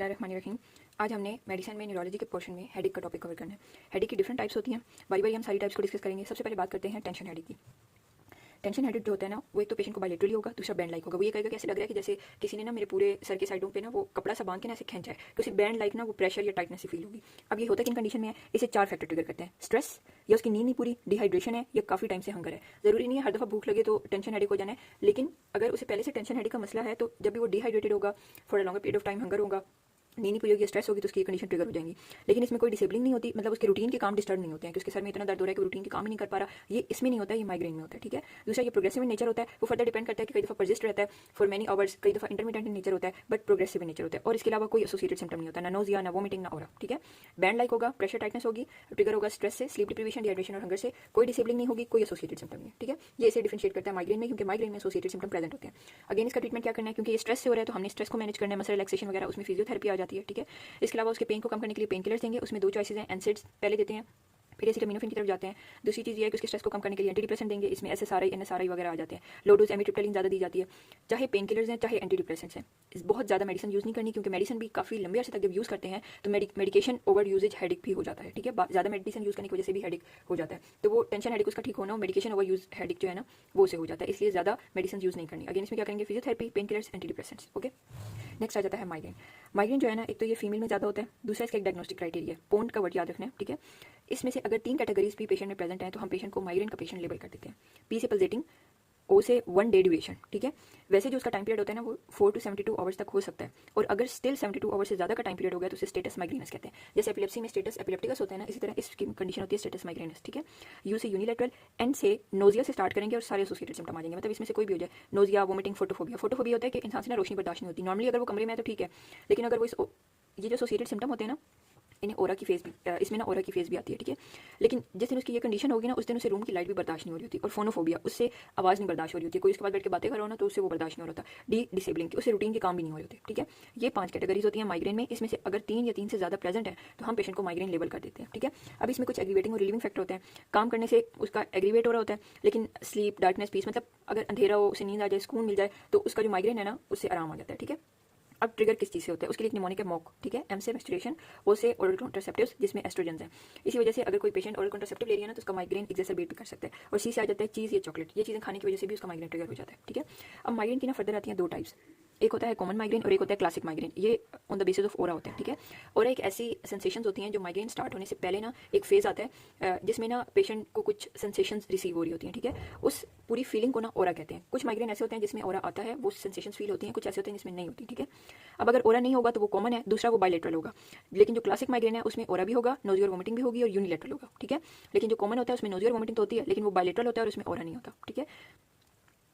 बिस्मिल्लाहिर्रहमानिर्रहीम। आज हमने मेडिसिन में न्यूरोलॉजी के पोर्शन में हेडेक का टॉपिक कवर करना है। हेडेक की डिफरेंट टाइप्स होती हैं, बारी बारी हम सारी टाइप्स को डिस्कस करेंगे। सबसे पहले बात करते हैं टेंशन हेडेक की। टेंशन हेडेक जो होता है ना, वो एक तो पेशेंट को बायलेटरली होगा, दूसरा बैंड लाइक होगा। वो ये कहेगा कि ऐसे लग रहा है कि जैसे किसी ने ना मेरे पूरे सर के साइडों पे ना वो कपड़ा सा बांध के ना ऐसे खींचा है, तो उसे बैंड लाइक ना वो प्रेशर या टाइटनेस फील होगी। अब ये होता है कि इन कंडीशन में है, इसे 4 फैक्टर ट्रिगर करते हैं। स्ट्रेस, या उसकी नींद नहीं पूरी, डिहाइड्रेशन है, या काफ़ी टाइम से हंगर है। ज़रूरी नहीं है हर दफ़ा भूख लगे तो टेंशन हेडेक हो जाना है, लेकिन अगर उसे पहले से टेंशन हेडेक का मसला है तो जब भी वो डिहाइड्रेटेड होगा, for a longer period of time hunger होगा, नींद नहीं पूरी होगी, स्ट्रेस होगी, तो उसकी कंडीशन ट्रिगर हो जाएंगी। लेकिन इसमें कोई डिसेबलिंग नहीं होती, मतलब उसके रूटीन के काम डिस्टर्ब नहीं होते हैं कि उसके सर में इतना दर्द हो रहा है कि रूटीन के काम ही नहीं कर पा रहा। ये इसमें नहीं होता है, ये माइग्रेन में होता है। ठीक है। दूसरा, ये प्रोग्रेसिव इन नेचर होता है। वो फर्दर डिपेंड करता है कि कई दफ़ा परसिस्ट रहता है फॉर मेनी आवर्स, कई दफ़ा इंटरमीडिएट इन नेचर होता है, बट प्रोग्रेसिव इन नेचर होता है। और इसके अलावा कोई एसोसिएटेड सिम्टम नहीं होता, ना नोजिया, ना वोमिटिंग, ना ऑरा। ठीक है। बैंड लाइक होगा, प्रेशर टाइटनेस होगी, ट्रिगर होगा स्ट्रेस से, स्लीप डिप्रीवेशन, डिहाइड्रेशन और हंगर से। कोई डिसेबलिंग नहीं होगी, कोई एसोसिएटेड सिम्टम नहीं है। ठीक है। ये इसे डिफरेंशिएट करता है माइग्रेन में, क्योंकि माइग्रेन में एसोसिएटेड सिम्टम प्रेजेंट होते हैं। अगेन इसका ट्रीटमेंट क्या करना है, क्योंकि ये स्ट्रेस से हो रहा है तो हमने स्ट्रेस को मैनेज करना है, मसल रिलैक्सेशन वगैरह, उसमें फिजियोथेरेपी आ जाती है। ठीक है। इसके अलावा उसके पेन को कम करने के लिए पेन किलर्स देंगे। उसमें 2 चॉइसेस हैं, एनसेड्स पहले देते हैं, फिर एसिटामिनोफेन की तरफ जाते हैं। दूसरी चीज़ ये है कि उसके स्ट्रेस को कम करने के लिए एंटी डिप्रेसेंट देंगे। इसमें एसएसआरआई, एनएसआरआई वगैरह आ जाते हैं। लो डोज एमिट्रिप्टाइलिन ज़्यादा दी जाती है, चाहे पेन किलर्स हैं चाहे एंटी डिप्रेसेंट्स हैं। बहुत ज़्यादा मेडिसिन यूज़ नहीं करनी, क्योंकि मेडिसिन भी काफ़ी लंबे अर्से तक जब यूज़ करते हैं तो मेडिकेशन ओवर यूजेज हेडेक भी हो जाता है। ठीक है। ज़्यादा मेडिसिन यूज़ करने की वजह से भी हेडेक हो जाता है। तो वो टेंशन हेडेक उसका ठीक होना, मेडिकेशन ओवर यूज हेडेक जो है ना वो से हो जाता है, इसलिए ज़्यादा मेडिसिन यूज़ नहीं करनी। अगेन इसमें क्या करेंगे, physiotherapy, painkillers, antidepressants. Okay. Next आ जाता है माइग्रेन। माइग्रेन जो है ना, एक तो ये फीमेल में ज़्यादा होता है, दूसरा इसका एक डायग्नोस्टिक क्राइटेरिया है, पोन्ट का वर्ड याद रखना है। ठीक है। इसमें से अगर 3 कैटेगरीज भी पेशेंट में प्रेजेंट है तो हम पेशेंट को माइग्रेन का पेशेंट लेबल कर देते हैं। पी से पल्सेटिंग, ओ से 1 डे ड्यूरेशन। ठीक है। वैसे जो उसका टाइम पीरियड होता है ना वो 4 to 72 आवर्स तक हो सकता है, और अगर स्टिल 72 आवर्स से ज़्यादा का टाइम पीरियड हो गया तो उसे स्टेटस माइग्रेनस कहते हैं। जैसे एपिलेप्सी में स्टेटस एपिलेप्टिकस होता है ना, इसी तरह इसकी कंडीशन होती है स्टेटस माइग्रेनस। ठीक है। यू से यूनिलेटरल, एन से नोजिया से स्टार्ट करेंगे और सारे एसोसिएटेड सिम्टम आ जाएंगे, मतलब इसमें से कोई भी हो जाए, नोजिया, वोमिटिंग, फोटोफोबिया। फोटोफोबिया होता है कि इंसान से ना रोशनी बर्दाश्त नहीं होती। नॉर्मली अगर वो कमरे में है तो ठीक है, लेकिन अगर वो ये जो एसोसिएटेड सिम्टम होते हैं ना, इन्हें ओरा की फेज भी, इसमें ना ओरा की फेज भी आती है। ठीक है। लेकिन जिस दिन उसकी ये कंडीशन होगी ना, उस दिन उसे रूम की लाइट भी बर्दाश्त नहीं हो रही होती। और फोनोफोबिया, उससे आवाज़ नहीं बर्दाश्त हो रही होती है, कोई उसके बाद बैठ के बातें कर रहा हो ना तो उससे वो बर्दाश्त नहीं हो रहा था। डिसेबलिंग की, उससे रूटीन के काम भी नहीं हो रहे होते। ठीक है। ये 5 कैटेगरीज होती हैं माइग्रेन में। इसमें से अगर 3 या 3 से ज़्यादा प्रेजेंट है तो हम पेशेंट को माइग्रेन लेबल कर देते हैं। ठीक है। अब इसमें कुछ एग्रीवेटिंग और रिलीविंग फैक्टर होते हैं। काम करने से उसका एग्रीवेट हो रहा होता है, लेकिन स्लीप, डार्कनेस, पीस, मतलब अगर अंधेरा हो, उसे नींद आ जाए, सुकून मिल जाए, तो उसका जो माइग्रेन है ना उससे आराम आ जाता है। ठीक है। अब ट्रिगर किस चीज़ से होता है, उसके लिए निमोनिक है मॉक। ठीक है। एम से मेस्टुरेशन, ओ से ओरल कॉन्ट्रासेप्टिव्स जिसमें एस्ट्रोजेंस हैं। इसी वजह से अगर कोई पेशेंट ओरल कॉन्ट्रासेप्टिव ले रही है ना तो उसका माइग्रेन एक्सेसरबेट भी कर सकता है। और सी से आ जाता है चीज़ या चॉकलेट, ये चीज़ें खाने की वजह से भी उसका माइग्रेन ट्रिगर हो जाता है। ठीक है। अब माइग्रेन की ना फर्दर आती हैं 2 टाइप्स, एक होता है कॉमन माइग्रेन और एक होता है क्लासिक माइग्रेन। ये ऑन द बेसिस ऑफ ओरा होता है। ठीक है। और एक ऐसी सेंसेशंस होती हैं जो माइग्रेन स्टार्ट होने से पहले ना एक फेज आता है जिसमें ना पेशेंट को कुछ सेंसेशंस रिसीव हो रही होती हैं। ठीक है। उस पूरी फीलिंग को ना ओरा कहते हैं। कुछ माइग्रेन ऐसे होते हैं जिसमें ओरा आता है, वो सेंसेशंस फील होती हैं, कुछ ऐसे होते हैं जिसमें नहीं होती। ठीक है। अब अगर ओरा नहीं होगा तो वो कॉमन है, दूसरा वो बायलेटरल होगा। लेकिन जो क्लासिक माइग्रेन है उसमें ओरा भी होगा, नोजी और वोमिटिंग भी होगी, और यूनिलेटरल होगा। ठीक है। लेकिन जो कॉमन होता है उसमें नोजी और वोमिटिंग तो होती है, लेकिन वो बायलेटरल होता है और उसमें ओरा नहीं होता। ठीक है।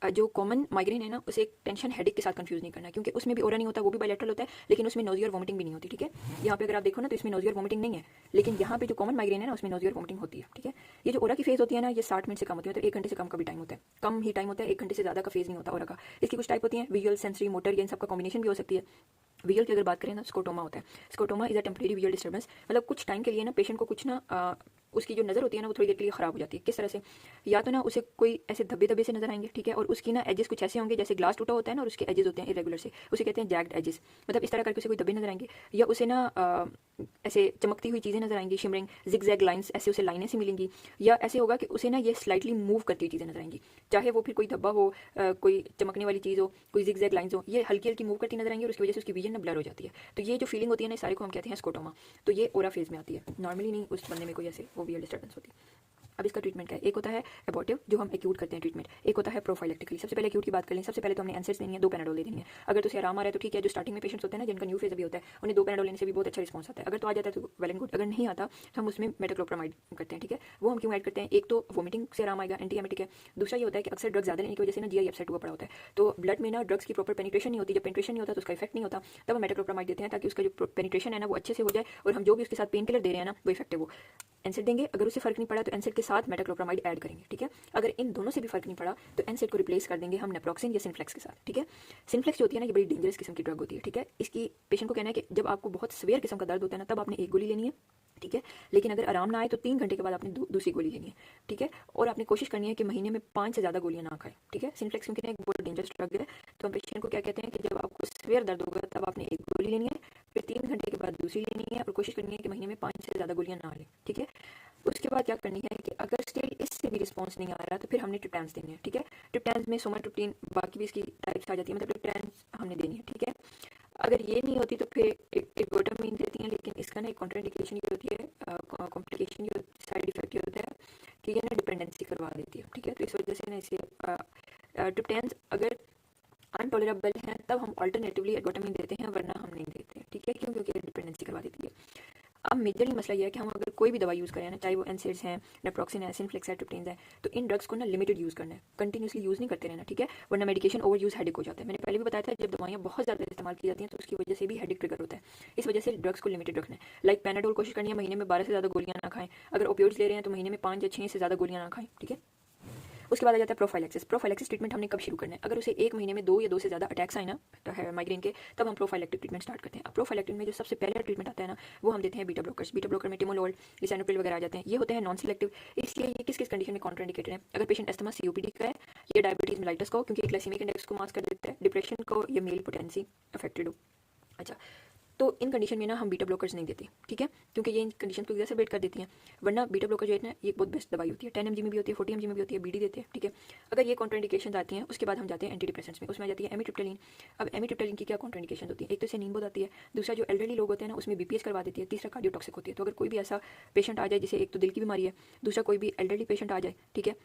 जो कॉमन माइग्रेन है ना उसे एक टेंशन हेडेक के साथ कंफ्यूज नहीं करना, क्योंकि उसमें भी ओरा नहीं होता, वो भी बायलेटरल होता है, लेकिन उसमें नोजी और वोमिटिंग भी नहीं होती। ठीक है। यहाँ पे अगर आप देखो ना तो इसमें नोजी और वोमिटिंग नहीं है, लेकिन यहाँ पे जो कॉमन माइग्रेन है ना उसमें नोजी और वोमिटिंग होती है। ठीक है। ये जो ओरा की फेज होती है ना ये 60 मिनट से कम होती है, मतलब 1 घंटे से कम का भी टाइम होता है, कम ही टाइम होता है, 1 घंटे से ज़्यादा का फेज नहीं होता ओरा का। इसकी कुछ टाइप होती है, विजुअल, सेंसरी, मोटर, ये इन सब का कॉम्बिनेशन भी हो सकती है। विजुअल की अगर बात करें ना, स्कोटोमा होता है। Scotoma is a temporary visual disturbance, मतलब कुछ टाइम के लिए ना पेशेंट को कुछ ना उसकी जो नज़र होती है ना वो थोड़ी देर के लिए ख़राब हो जाती है। किस तरह से, या तो ना उसे कोई ऐसे धब्बे धब्बे से नजर आएंगे। ठीक है। और उसकी ना एजेस कुछ ऐसे होंगे जैसे ग्लास टूटा होता है ना और उसके एजेस होते हैं इरेगुलर से, उसे कहते हैं जैग्ड एजेस, मतलब इस तरह करके उसे कोई धब्बे नजर आएंगे, या उसे ना ऐसे चमकती हुई चीज़ें नजर आएंगी, शिमरिंग जिगजैग लाइंस, ऐसे उसे लाइनें से मिलेंगी, या ऐसे होगा कि उसे ना ये स्लाइटली मूव करती हुई चीज़ें नजर आएंगी, चाहे वो फिर कोई धब्बा हो, कोई चमकने वाली चीज़ हो, कोई जिगजैग लाइंस हो, ये हल्की हल्की मूव करती नजर आएंगी और उसकी वजह से उसकी विजन ना ब्लर हो जाती है। तो ये जो फीलिंग होती है ना सारे को हम कहते हैं स्कोटोमा। तो ये ओरा फेज में आती है, नॉर्मली नहीं उस बंदे में कोई ऐसे वो विजुअल डिस्टर्बेंस होती है। अब इसका ट्रीटमेंट क्या है, एक होता है एबॉर्टिव जो हम एक्यूट करते हैं ट्रीटमेंट, एक होता है प्रोफाइलेक्टिकली। सबसे पहले एक्यूट की बात कर लें, सबसे पहले तो हमने एनसेड्स देनी है, 2 पैनाडोल दे देनी है। अगर तो उसे आराम आ रहा है तो ठीक है, जो स्टार्टिंग में पेशेंट्स होते हैं ना जिनका न्यू फेज अभी होता है उन्हें 2 पैनाडोल लेने से भी बहुत अच्छा रिस्पॉन्स आता है। अगर तो आ जाता है तो वेल एंड गुड, अगर नहीं आता तो हम उसमें मेटाक्लोप्रामाइड करते हैं। ठीक है। वो हम क्यों ऐड करते हैं, एक तो वोमिटिंग से आराम आएगा, एंटी एमेटिक है। दूसरा ये होता है कि अक्सर ड्रग्स ज़्यादा लेने की वजह से ना जीआई अपसेट हुआ पड़ा होता है, तो ब्लड में ना ड्रग्स की प्रॉपर पेनिट्रेशन नहीं होती, जब पेनिट्रेशन नहीं होता तो उसका इफेक्ट नहीं होता, तब हम मेटाक्लोप्रामाइड देते हैं ताकि उसका जो पेनिट्रेशन है ना वो अच्छे से हो जाए, और हम जो भी उसके साथ पेन किलर दे रहे हैं ना वो इफेक्टिव हो। एनसेड देंगे, अगर उससे फर्क नहीं पड़ा तो एनसेड के साथ मेटाक्लोप्रामाइड ऐड करेंगे। ठीक है। अगर इन दोनों से भी फर्क नहीं पड़ा तो एनसेड को रिप्लेस कर देंगे हम नेप्रोक्सिन या सिनफ्लेक्स के साथ। ठीक है। सिनफ्लेक्स जो होती है ना ये बड़ी डेंजरस किस्म की ड्रग होती है। ठीक है। इसकी पेशेंट को कहना है कि जब आपको बहुत सीवियर किस्म का दर्द होता है ना तब आपने एक गोली लेनी है। ठीक है। लेकिन अगर आराम ना आए तो 3 घंटे के बाद आपने दूसरी गोली लेनी है। ठीक है। और आपने कोशिश करनी है कि महीने में 5 से ज़्यादा गोलियां ना खाएं। ठीक है। सिनफ्लेक्स क्योंकि एक बहुत डेंजरस ड्रग है, तो हम पेशेंट को क्या कहते हैं कि जब आपको सीवियर दर्द होगा तब आपने एक गोली लेनी है, फिर 3 घंटे के बाद दूसरी लेनी है और कोशिश करनी है कि महीने में 5 से ज़्यादा गोलियां ना लें, ठीक है। उसके बाद क्या करनी है कि अगर स्टिल इससे भी रिस्पॉन्स नहीं आ रहा तो फिर हमने ट्रिप्टान्स देनी है, ठीक है। ट्रिप्टान्स में सोमाट्रिप्टीन, बाकी भी इसकी टाइप्स आ जाती है, मतलब ट्रिप्टान्स हमने देनी है, ठीक है। अगर ये नहीं होती तो फिर एर्गोटामिन देती हैं, लेकिन इसका ना एक कॉन्ट्राइंडिकेशन ये होती है, कॉम्प्लिकेशन ये साइड इफेक्ट ये होता है कि ये ना डिपेंडेंसी करवा देती है, ठीक है। तो इस वजह से ना इसे ट्रिप्टान्स अगर अनटॉलरेबल हैं तब हम अल्टरनेटिवली एर्गोटामिन देते हैं, वरना हम नहीं देते, ठीक है, क्यों? क्योंकि डिपेंडेंसी करवा देती है। अब मेजरली मसला यह है कि हम अगर कोई भी दवा यूज़ करें ना, चाहे वो एनसेड्स हैं, नेप्रोक्सिन है, सिनफ्लेक्स है, ट्रिप्टेन्स है, तो इन ड्रग्स को ना लिमिटेड यूज़ करना है, कंटिन्यूसली यूज़ नहीं करते रहना, ठीक है, वरना मेडिकेशन ओवर यूज़ हेडेक हो जाता है। मैंने पहले भी बताया था जब दवाइयाँ बहुत ज़्यादा इस्तेमाल की जाती हैं तो उसकी वजह से भी हेडेक ट्रिगर होता है। इस वजह से ड्रग्स को लिमिटेड रखना है। लाइक पैनाडोल कोशिश करनी है महीने में 12 से ज़्यादा गोलियाँ ना खाएं। अगर ओपियोइड्स ले रहे हैं तो महीने में 5 या 6 से ज़्यादा गोलियाँ ना खाएं, ठीक है। उसके बाद आ जाता है प्रोफाइलैक्सिस। प्रोफाइलैक्सिस ट्रीटमेंट हमने कब शुरू करना है? अगर उसे एक महीने में 2 या 2 से ज़्यादा अटैक्स आए ना तो है माइग्रेन के, तब हम प्रोफाइलैक्टिक ट्रीटमेंट स्टार्ट करते हैं। अब प्रोफाइलैक्टिक में जो सबसे पहला ट्रीटमेंट आता है ना, वो हम देते हैं बीटा ब्लॉकर्स। बीटा ब्लॉकर में टिमोलोल, लिसानोप्रिल वगैरह आ जाते हैं। ये होते हैं नॉन सिलेक्टिव, इसलिए ये किस किस कंडीशन में कॉन्ट्राइंडिकेटेड है? अगर पेशेंट अस्थमा सीओपीडी का है, ये डायबिटीज मेलाइटस को, क्योंकि ग्लाइसेमिक इंडेक्स को मास्क कर देता है, डिप्रेशन को, ये मेल पोटेंसी अफेक्टेड हो। अच्छा, तो इन कंडीशन में ना हम बीटा ब्लॉकर्स नहीं देते, ठीक है, क्योंकि ये इन कंडीशन को एग्जैसरबेट कर देती हैं। वरना बीटा ब्लॉकर जो है ना, ये बहुत बेस्ट दवाई होती है। 10 mg में भी होती है, 40 mg में भी होती है, बीडी देते हैं, ठीक है। अगर ये कॉन्ट्राइंडिकेशन आती हैं उसके बाद हम जाते हैं एंटी डिप्रेसेंट्स में। उसमें आ जाती है एमिट्रिप्टालिन। अब एमिट्रिप्टालिन की क्या कॉन्ट्राइंडिकेशन होती है? एक तो इसे नींद बहुत आती है, दूसरा जो एल्डरली लोग होते हैं ना उसमें बीपीएस करवा देती है, तीसरा कार्डियोटॉक्सिक होती है। तो अगर कोई भी ऐसा पेशेंट आ जाए जिसे एक तो दिल की बीमारी है, दूसरा कोई भी एल्डरली पेशेंट आ जाए, ठीक है,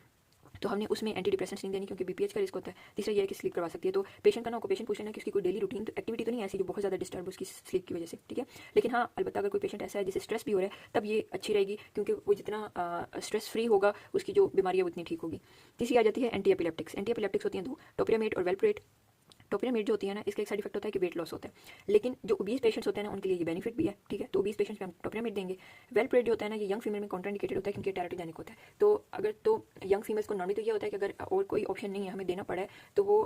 तो हमने उसमें एंटी डिप्रेसेंट्स नहीं देनी, क्योंकि बीपीएच का रिस्क होता है। तीसरा ये है कि स्लीप करवा सकती है। तो पेशेंट का ना पेशेंट पूछ लेना कि उसकी कोई डेली रूटीन एक्टिविटी तो नहीं है ऐसी जो बहुत ज़्यादा डिस्टर्ब उसकी स्लीप की वजह से, ठीक है। लेकिन हाँ, अलबत्ता अगर कोई पेशेंट ऐसा है जिसे स्ट्रेस भी हो रहा है, तब ये अच्छी रहेगी, क्योंकि वो जितना स्ट्रेस फ्री होगा उसकी जो बीमारी है वो उतनी ठीक होगी। तीसरी आ जाती है एंटी एपिलेप्टिक्स। एंटी एपिलेप्टिक्स होती हैं दो, टोपिरामेट और वेलप्रेट। टोपिरामेट जो होती है ना, इसका एक साइड इफेक्ट होता है कि वेट लॉस होता है, लेकिन जो ओबीस पेशेंट्स होते हैं ना उनके लिए ये बेनिफिट भी है, ठीक है। तो ओबीस पेशेंट्स में हम टोपिरामेट देंगे। वेलप्रेट जो होता है ना, ये यंग फीमेल में कॉन्ट्राइंडिकेटेड होता है क्योंकि टेराटोजेनिक होता है। तो अगर तो यंग फीमेल्स को नॉर्मली तो ये होता है कि अगर और कोई ऑप्शन नहीं है हमें देना पड़ा है तो वो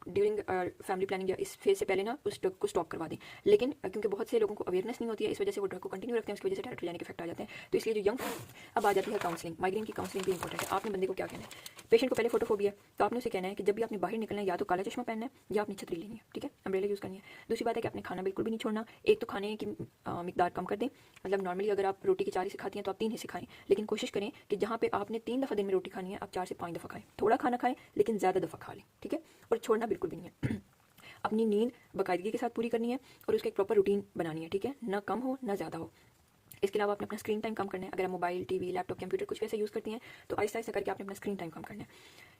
ड्यूरिंग फैमिली प्लानिंग या इस फेज से पहले ना उस ड्रग को स्टॉप करवा दें। लेकिन क्योंकि बहुत से लोगों को अवेयरनेस नहीं होती है, इस वजह से वो ड्रग को कंटिन्यू रखते हैं, उसकी वजह से टेराटोजेनिक इफेक्ट आ जाते हैं। तो इसलिए जो यंग, अब आ जाती है काउंसलिंग। माइग्रेन की काउंसलिंग भी इंपॉर्टेंट है। आपने बंदे को क्या कहना है? पेशेंट को पहले फोटोफोबिया है तो आपने उसे कहना है कि जब भी आपने बाहर निकलना है या तो काला चश्मा पहनना है या आपने छतरी लेनी है, ठीक है, अम्ब्रेला यूज़ करनी है। दूसरी बात है कि आपने खाना बिल्कुल भी नहीं छोड़ना। एक तो खाने की मिकदार कम कर दें, मतलब नॉर्मली अगर आप रोटी के 4 हिस्से खाती हैं तो आप 3 हिस्से खाएं, लेकिन कोशिश करें कि जहाँ पे आपने 3 दफ़ा दिन में रोटी खानी है आप 4 से 5 दफ़ा खाएं। थोड़ा खाना खाएं लेकिन ज़्यादा दफ़ा खा लें, ठीक है, और छोड़ना बिल्कुल भी नहीं है। अपनी नींद बाकायदगी के साथ पूरी करनी है और उसका एक प्रॉपर रूटीन बनानी है, ठीक है, ना कम हो ना ज़्यादा हो। इसके अलावा आपने अपना स्क्रीन टाइम कम करना है। अगर आप मोबाइल, टीवी, लैपटॉप, कंप्यूटर कुछ भी ऐसा यूज़ करती हैं तो आहिस्ता आहिस्ता करके आपने अपना स्क्रीन टाइम कम करना है।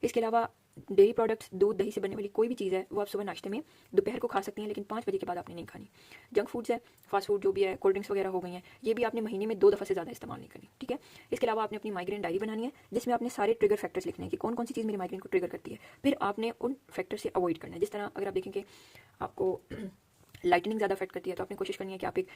इसके अलावा डेयरी प्रोडक्ट्स, दूध दही से बनने वाली कोई भी चीज़ है वो आप सुबह नाश्ते में, दोपहर को खा सकती हैं, लेकिन 5 बजे के बाद आपने नहीं खानी। जंक फूड्स है, फास्ट फूड जो भी है, कोल्ड ड्रिंक्स वगैरह हो गई हैं, ये भी आपने महीने में 2 दफ़ा से ज़्यादा इस्तेमाल नहीं करनी, ठीक है। इसके अलावा आपने अपनी माइग्रेन डायरी बनानी है जिसमें आपने सारे ट्रिगर फैक्टर्स लिखने हैं कि कौन कौन सी चीज़ मेरी माइग्रेन को ट्रिगर करती है। फिर आपने उन फैक्टर से अवॉइड करना है। जिस तरह अगर आप देखें कि आपको लाइटनिंग ज़्यादा अफेक्ट करती है तो आपने कोशिश करनी है कि आप एक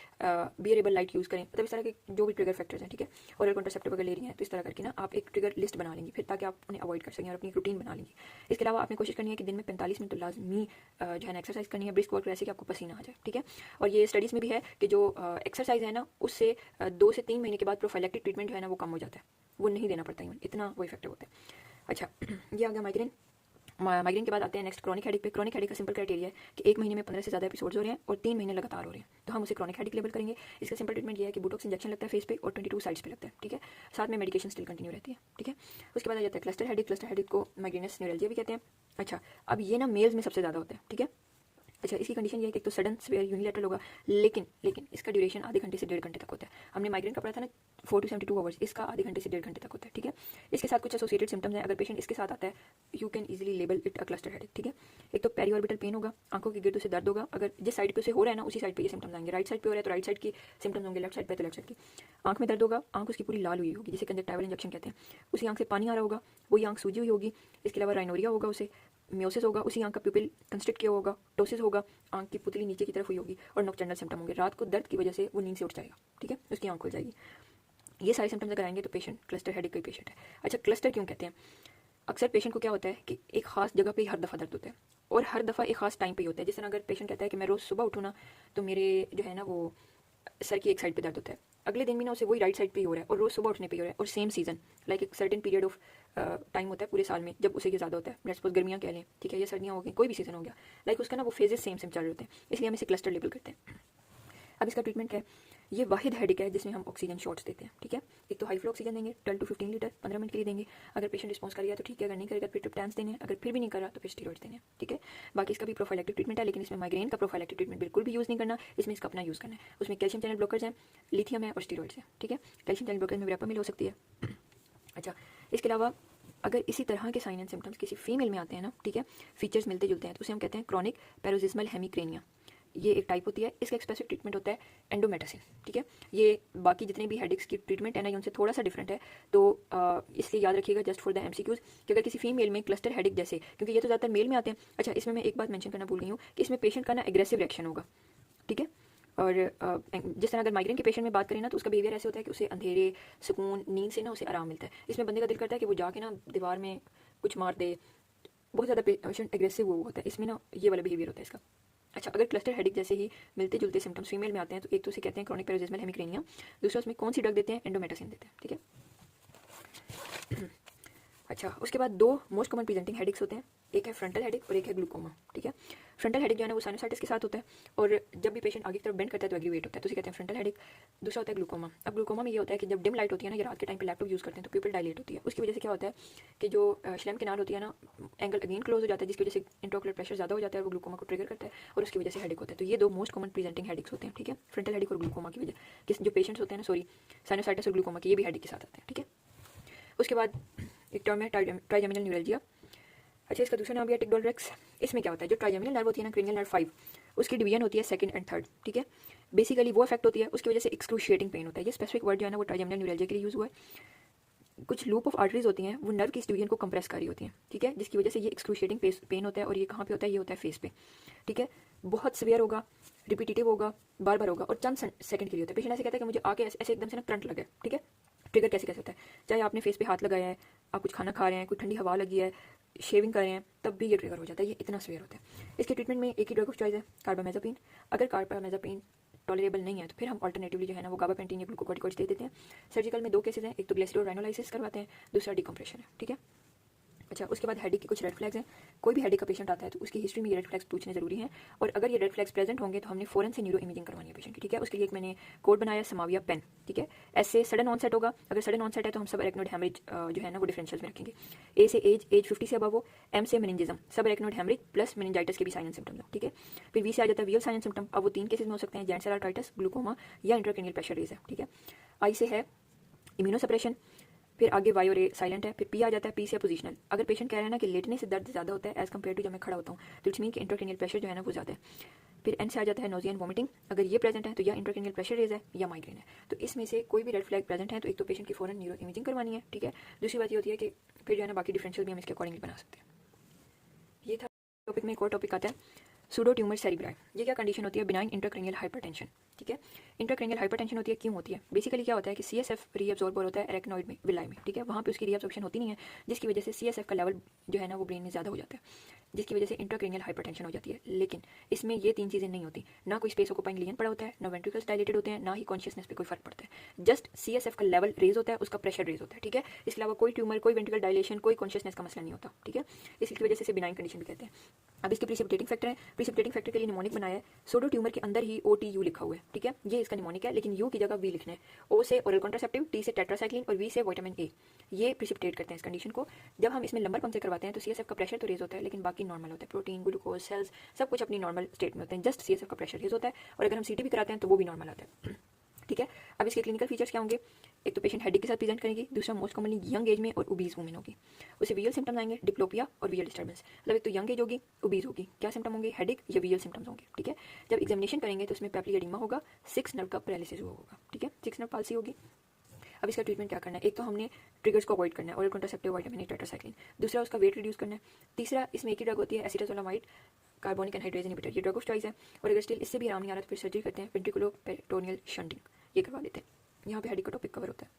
बियरेबल लाइट यूज़ करें, मतलब इस तरह के जो भी ट्रिगर फैक्टर्स हैं, ठीक है। और कॉन्ट्रासेप्टिव अगर ले रही हैं तो इस तरह करके ना आप एक ट्रिगर लिस्ट बना लेंगी, फिर ताकि आप उन्हें अवॉइड कर सकें और अपनी रूटीन बना लेंगी। इसके अलावा आपने कोशिश करनी है कि दिन में 45 मिनट तो लाजमी जो है ना एक्सरसाइज करनी है, ब्रिस्क वर्क, वैसे कि आपको पसीना आ जाए, ठीक है। और ये स्टडीज़ में भी है कि जो एक्सरसाइज है ना उससे 2 से 3 महीने के बाद प्रोफाइलैक्टिक ट्रीटमेंट जो है ना वो कम हो जाता है, वो नहीं देना पड़ता है, इतना वो इफेक्टिव होता है। अच्छा, ये आ गया माइग्रेन। माइग्रेन के बाद आते हैं नेक्स्ट क्रॉनिक हेडेक पे। क्रॉनिक हेडेक का सिंपल क्राइटेरिया है कि एक महीने में 15 से ज़्यादा एपिसोड्स हो रहे हैं और 3 महीने लगातार हो रहे हैं तो हम उसे क्रॉनिक हेडेक लेबल करेंगे। इसका सिंपल ट्रीटमेंट ये है कि बोटॉक्स इंजेक्शन लगता है फेस पे और 22 साइड्स पे लगता है, ठीक है, साथ में मेडिकेशन स्टिल कंटिन्यू रहती है, ठीक है। उसके बाद आ जाता है क्लस्टर हेडेक। क्लस्टर हेडेक को माइग्रेनस न्यूरल्जिया भी कहते हैं। अच्छा, अब ये ना मेल्स में सबसे ज़्यादा होता है, ठीक है। अच्छा, इसकी कंडीशन ये है कि एक तो सडन स्वेयर यूनिलेटरल होगा, लेकिन इसका ड्यूरेशन आधे घंटे से 1.5 घंटे तक होता है। हमने माइग्रेन का पढ़ा था ना 4 to 72 आवर्स, इसका आधे घंटे से 1.5 घंटे तक होता है, ठीक है। इसके साथ कुछ एसोसिएटेड सिम्टम्स हैं। अगर पेशेंट इसके साथ आता है you can easily label it a cluster headache, ठीक है। एक तो पेरीऑर्बिटल पेन होगा, आंखों के गिर्दों से दर्द होगा। अगर जिस साइड पे उसे हो रहा है ना उसी साइड पे ये सिम्टम्स आएंगे। राइट साइड पे हो रहा है तो राइट साइड की सिम्टम्स होंगे, लेफ्ट साइड पे तो लेफ्ट साइड की। आंख में दर्द होगा, आंख उसकी पूरी लाल हुई होगी जिसे कंजक्टिवल इंजेक्शन कहते हैं। उसी आंख से पानी आ रहा होगा, वही आंख सूजी हुई होगी। इसके अलावा राइनोरिया होगा, उसे म्योसिस होगा, उसी आंख का प्यूपिल कंस्ट्रिक्ट किया होगा। टोसिस होगा, आंख की पुतली नीचे की तरफ हुई होगी। और नॉक्टर्नल सिम्टम होंगे, रात को दर्द की वजह से वो नींद से उठ जाएगा, ठीक है, उसकी आंख खुल जाएगी। ये सारे सिम्टम्स अगर आएंगे तो पेशेंट क्लस्टर हेडेक का पेशेंट है। अच्छा, क्लस्टर क्यों कहते हैं? अक्सर पेशेंट को क्या होता है कि एक खास जगह पे हर दफ़ा दर्द होता है और हर दफ़ा एक खास टाइम पे ही होता है। जिस तरह अगर पेशेंट कहता है कि मैं रोज़ सुबह उठूँ ना तो मेरे जो है ना वो सर की एक साइड पे दर्द होता है, अगले दिन भी ना उसे वही राइट साइड पे ही हो रहा है और रोज़ सुबह उठने पे ही हो रहा है। और सेम सीजन लाइक एक सर्टेन पीरियड ऑफ टाइम होता है पूरे साल में जब उसे ये ज़्यादा होता है। लेट्स सपोज गर्मियाँ कह लें, ठीक है, या सर्दियाँ हो गई, कोई भी सीजन हो गया, लाइक उसका ना वो फेजेस सेम सेम चल रहे होते हैं, इसलिए हम इसे क्लस्टर लेबल करते हैं। अब इसका ट्रीटमेंट क्या है, ये वाहिद हेडेक है जिसमें हम ऑक्सीजन शॉट्स देते हैं, ठीक है। एक तो हाई फ्लो ऑक्सीजन देंगे 12 to 15 लीटर 15 मिनट के लिए देंगे। अगर पेशेंट रिस्पॉन्स करेगा तो ठीक है, अगर नहीं करेगा फिर ट्रिप्टैन्स देने, अगर फिर भी नहीं करा तो फिर स्टीरॉइड्स देने, ठीक है। बाकी इसका भी प्रोफाइलैक्टिक ट्रीटमेंट है, लेकिन इसमें माइग्रेन का प्रोफाइलैक्टिक ट्रीटमेंट बिल्कुल भी यूज़ नहीं करना, इसमें इसका अपना यूज़ करना है। उसमें कैल्शियम चैनल ब्लॉकर्स हैं, लिथियम है और स्टीरॉइड्स है, ठीक है। कैल्शियम चैनल ब्लॉकर्स में वेरापामिल हो सकती है। अच्छा, इसके अलावा अगर इसी तरह के साइन एंड सिम्टम्स किसी फीमेल में आते हैं ना, ठीक है, फीचर्स मिलते जुलते हैं, तो उसे हम कहते हैं क्रॉनिक पैरोजिस्मल हेमिक्रेनिया। ये एक टाइप होती है, इसका एक स्पेसिफिक ट्रीटमेंट होता है एंडोमेटासिन, ठीक है। ये बाकी जितने भी हेडेक्स की ट्रीटमेंट है ना, ये उनसे थोड़ा सा डिफरेंट है, तो इसलिए याद रखिएगा जस्ट फॉर द एमसीक्यूज कि अगर किसी फीमेल में क्लस्टर हेडेक जैसे, क्योंकि ये तो ज़्यादातर मेल में आते हैं। अच्छा, इसमें मैं एक बात मेंशन करना भूल गई हूँ कि इसमें पेशेंट का ना एग्रेसिव रिएक्शन होगा, ठीक है। और जिस तरह अगर माइग्रेन के पेशेंट में बात करें ना, तो उसका बिहेवियर ऐसे होता है कि उसे अंधेरे, सुकून, नींद से ना उसे आराम मिलता है। इसमें बंदे का दिल करता है कि वो जाके ना दीवार में कुछ मार दे, बहुत ज़्यादा पेशेंट एग्रेसिव वो होता है, इसमें ना ये वाला बिहेवियर होता है इसका। अच्छा, अगर क्लस्टर हेडेक जैसे ही मिलते जुलते सिम्टम्स फीमेल में आते हैं, तो एक तो उसे कहते हैं क्रॉनिक पैरोजिस्मल हेमिक्रेनिया, दूसरा उसमें कौन सी ड्रग देते हैं, एंडोमेटासिन देते हैं, ठीक है। अच्छा, उसके बाद दो मोस्ट कॉमन प्रेजेंटिंग हेडेक्स होते हैं, एक है फ्रंटल हेडेक और एक है ग्लूकोमा, ठीक है। फ्रंटल हेडेक जो है ना वो साइनोसाइटिस के साथ होता है, और जब भी पेशेंट आगे की तरफ बेंड करता है तो एग्रीवेट होता है, तो उसे कहते हैं फ्रंटल हेडेक। दूसरा होता है ग्लूकोमा। अब ग्लूकोमा में ये होता है कि जब डिम लाइट होती है ना, ये रात के टाइम पे लैपटॉप यूज़ करते हैं तो प्यूपिल डायलेट होती है, उसकी वजह से क्या होता है कि जो श्लेम केनाल होती है ना, एंगल अगेन क्लोज हो जाता है, जिसकी वजह से इंट्राओकुलर प्रेशर ज़्यादा हो जाता है और वो ग्लूकोमा को ट्रिगर करता है और उसकी वजह से हेडेक होता है। तो ये दो मोस्ट कॉमन प्रेजेंटिंग हेडेक्स होते हैं, ठीक है, फ्रंटल हेडेक और ग्लूकोमा की वजह। किस जो पेशेंट्स होते हैं ना, सॉरी, साइनोसाइटिस और ग्लूकोमा के ये भी हेडेक के साथ आते हैं, ठीक है। उसके बाद एक टर्म है ट्राइजेमिनल न्यूरल्जिया। अच्छा, इसका दूसरा नाम भी है टिकडोलरेक्स। इसमें क्या होता है, जो ट्राइजेमिनल नर्व होती है ना, क्रेनियल नर्व 5, उसकी डिवीजन होती है सेकंड एंड थर्ड, ठीक है। बेसिकली वो इफेक्ट होती है, उसकी वजह से एक्सक्रूशिएटिंग पेन होता है। ये स्पेसिफिक वर्ड जो है ना वो ट्राइजेमिनल न्यूरल्जिया के लिए यूज़ हुआ है। कुछ लूप ऑफ आर्टरीज होती हैं, वो नर्व की इस डिवीजन को कंप्रेस कर रही होती हैं, ठीक है, जिसकी वजह से ये एक्सक्रूशिएटिंग पेन होता है। और ये कहाँ पे होता है, ये होता है फेस पे, ठीक है। बहुत सीवियर होगा, रिपीटेटिव होगा, बार बार होगा और चंद सेकंड के लिए होता है। पेशेंट ऐसे कहता है कि मुझे आके ऐसे एकदम से ना करंट लगे, ठीक है। ट्रिगर कैसे होता है, चाहे आपने फेस पे हाथ लगाया है, आप कुछ खाना खा रहे हैं, कुछ ठंडी हवा लगी है, शेविंग कर रहे हैं, तब भी ये ट्रिगर हो जाता है, ये इतना सीवियर होता है। इसके ट्रीटमेंट में एक ही ड्रग ऑफ चॉइस है, कार्बामेज़ापिन। अगर कार्बामेज़ापिन टॉलरेबल नहीं है तो फिर हम अल्टरनेटिवली जो है ना वो गाबापेंटिन या ग्लूकोकॉर्टिकॉइड्स दे देते हैं। सर्जिकल में दो केसेस हैं, एक तो ग्लिसरोलाइनोलाइसिस करवाते हैं, दूसरा डिकम्प्रेशन है, ठीक है। अच्छा, उसके बाद हेडेक के कुछ रेड फ्लैग्स हैं। कोई भी हेडेक का पेशेंट आता है तो उसकी हिस्ट्री में ये रेड फ्लैग्स पूछने जरूरी हैं, और अगर ये रेड फ्लैग्स प्रेजेंट होंगे तो हमने फौरन से न्यूरो इमेजिंग करवानी है पेशेंट की, ठीक है। उसके लिए एक मैंने कोड बनाया, समाविया पेन, ठीक है। ऐसे सडन ऑनसेट होगा, अगर सडन ऑनसेट है तो हम सब अरेक्नोइड हेमरेज जो है ना वो डिफरेंशियल में रखेंगे। ए से एज 50 से अबव हो, एम से मेनिंजिज्म, सब अरेक्नोइड हेमरेज प्लस मेनिंजाइटिस के भी साइन एंड सिम्टम्स हो, ठीक है। फिर वी से आ जाता है वियल साइन एंड सिम्टम। अब वो 3 केसेस में हो सकते हैं, जेंट सेल आर्थराइटिस, ग्लूकोमा या इंट्राक्रेनियल प्रेशर रेज है, ठीक है। आई से है इम्यूनोसप्रेशन, फिर आगे वाई और ए साइलेंट है, फिर पी आ जाता है, पी से पोजिशनल। अगर पेशेंट कह रहे हैं ना कि लेटने से दर्द ज़्यादा होता है एज कम्पेयर टू जब मैं खड़ा होता हूँ, तो इट्स मीन कि इंट्राक्रेनियल प्रेशर जो है ना वो ज़्यादा है। फिर एन से आ जाता है नोजिया एंड वॉमिटिंग। अगर ये प्रेजेंट है तो या इंट्राक्रेनियल प्रेशर रेज है या माइग्रेन है। तो इसमें से कोई भी रेड फ्लैग प्रेजेंट है तो एक तो पेशेंट की फौरन न्यूरो इमेजिंग करवानी है, ठीक है। दूसरी बात ये होती है कि फिर जो है ना बाकी डिफरेंशियल भी हम इसके अकॉर्डिंगली बना सकते हैं। ये था टॉपिक में। एक और टॉपिक आता है सूडो ट्यूमर सेरिब्राई। ये क्या कंडीशन होती है, बिनाइन इंट्राक्रेनियल हाइपरटेंशन, ठीक है। इंट्राक्रेनियल हाइपरटेंशन होती है, क्यों होती है, बेसिकली क्या होता है कि सीएसएफ रीअब्सॉर्बर होता है अरेक्नॉइड में, विलाई में, ठीक है। वहाँ पे उसकी रीअब्सॉर्प्शन होती नहीं है, जिसकी वजह से सीएसएफ का लेवल जो है ना वो ब्रेन में ज़्यादा हो जाता है, जिसकी वजह से इंट्राक्रेनियल हाइपरटेंशन हो जाती है। लेकिन इसमें ये 3 चीज़ें नहीं होती, ना कोई स्पेस ऑक्यूपाइंग लीजन पड़ा होता है, ना वेंट्रिकल्स डायलेटेड होते हैं, ना ही कॉन्शियसनेस पे कोई फर्क पड़ता है। जस्ट सीएसएफ का लेवल रेज होता है, उसका प्रेशर रेज होता है, ठीक है। इसके अलावा कोई ट्यूमर, कोई वेंट्रिकल डायलेशन, कोई कॉन्शियसनेस का मसला नहीं होता, ठीक है। इसकी वजह से इसे बिनाइन कंडीशन भी कहते हैं। अब इसके प्रिसिपिटेटिंग फैक्टर है, प्रिसिपिटेटिंग फैक्टर के लिए निमोनिक बनाया है। सूडो ट्यूमर के अंदर ही OTU लिखा हुआ है, ठीक है। ये इसका निमोनिक है, लेकिन यू की जगह वी लिखना है। O से ओरल कॉन्ट्रासेप्टिव, T से टेट्रासाइक्लिन और V से विटामिन A। ये प्रिसिपिटेट करते हैं इस कंडीशन को। जब हम इसमें लंबर पंप से करवाते हैं तो सीएसएफ का प्रेशर तो रेज होता है, लेकिन बाकी नॉर्मल होता है। प्रोटीन, ग्लूकोज, सेल्स सब कुछ अपनी नॉर्मल स्टेट में होते हैं, जस्ट सीएसएफ का प्रेशर रेज होता है। और अगर हम सीटी भी कराते हैं तो वो भी नॉर्मल आता है, ठीक है। अब इसके क्लिनिकल फीचर्स क्या होंगे, एक तो पेशेंट हेडेक के साथ प्रेजेंट करेगी, दूसरा मोस्ट कॉमनली यंग एज में और ओबीज वुमेन होगी। उसे वियल सिम्टम्स आएंगे, डिप्लोपिया और वियल डिस्टर्बेंस। मतलब एक तो यंग एज होगी, ओबीज होगी, क्या सिम्टम होंगे, हेडेक या वियल सिम्टम्स होंगे, ठीक है। जब एग्जामिनेशन करेंगे तो उसमें पेप्टिक एडिमा होगा, 6 नर्व का पैरालिसिस होगा, ठीक है, 6 नर्व पाल्सी होगी। अब इसका ट्रीटमेंट क्या करना है, एक तो हमने ट्रिगर्स को अवॉइड करना है, oral contraceptive, vitamin A, tetracycline. दूसरा उसका वेट रिड्यूस करना है। तीसरा इसमें एक ही ड्रग होती है, एसिटाजोलामाइड कार्बोनिक एनहाइड्रेज इनहिबिटर, ये ड्रग ऑफ चॉइस है। और अगर स्टिल इससे भी आराम नहीं आ रहा तो फिर सर्जरी करते हैं, वेंट्रिकुलोपेरिटोनियल शंटिंग ये करवा देते हैं। यहाँ पे हेडेक का टॉपिक कवर होता है।